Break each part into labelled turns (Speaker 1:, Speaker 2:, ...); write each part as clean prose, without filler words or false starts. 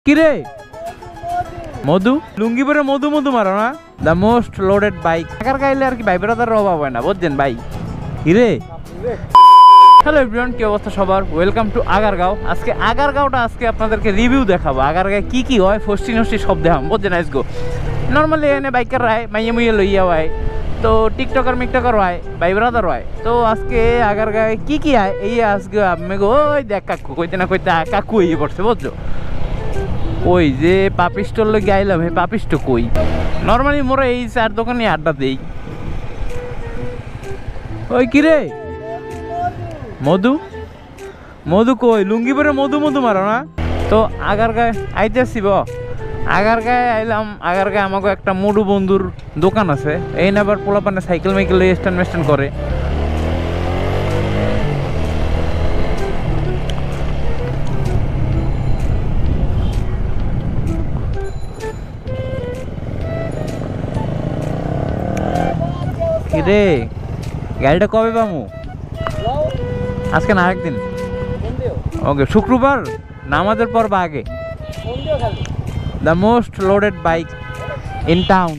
Speaker 1: কিরে মধু লুঙ্গি পরে মধু মধু মারো না দ্য মোস্ট লোডেড বাইক টাকার গাইলে আর কি ভাই ব্রাদার অভাব হয় না বুঝছেন ভাই কিরে হ্যালো এভরিওয়ান কি অবস্থা সবার ওয়েলকাম টু আগারগাঁও আজকে আগারগাঁওটা আজকে আপনাদেরকে রিভিউ দেখাবো আগারগাঁয়ে কি কি হয় ফষ্টি নষ্টি সব দেখাম বুঝছেন আজগো নর্মালি এনে বাইকার রায় মাইয়ে মুইয়ে লইয়া হয় তো টিকটকার মিকটকার হয় ভাই ব্রাদার হয় তো আজকে আগারগাঁয়ে কি কি হয় এই আজকে আমি গো ওই দেখ কাকু কইতে না কইতে কাকু ইয়ে পড়ছে বুঝছো ওই যে পাপিস্টল লগে আইলাম হে পাপিস্ট কই নর্মালি মোরা এই চার দোকানে আড্ডা দেই ওই কিরে মধু মধু কই লুঙ্গি পরে মধু মধু মারো না তো আগারগাঁয়ে আইতেছি আগারগাঁয়ে আইলাম আগারগাঁয়ে আমাকে একটা মধু বন্ধুর দোকান আছে এই না আবার পোলাপানে সাইকেল মাইকেল স্ট্যান্ড মেস্ট্যান্ড করে কিরে গাড়িটা কবে পামু আজকে না আরেকদিন ওকে শুক্রবার নামাজের পর বা আগে the most loaded bike in town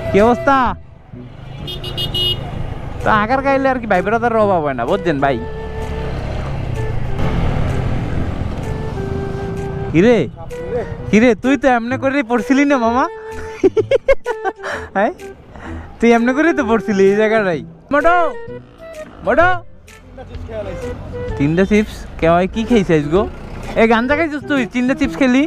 Speaker 1: কি অবস্থা তো আগার গাইলে আর কি ভাই ব্রাদার অভাব হয় না বুঝছেন ভাই কিরে কিরে তুই তো এমনি করে পড়ছিলি না মামা হ্যাঁ তুই এমনি করে তো পড়ছিলি এই জায়গাটাই মোটো মোটো তিনটা চিপস কেউ কি খেয়েছিস গো এই গাঞ্জা খাইছিস তুই তিনটা চিপস খেলি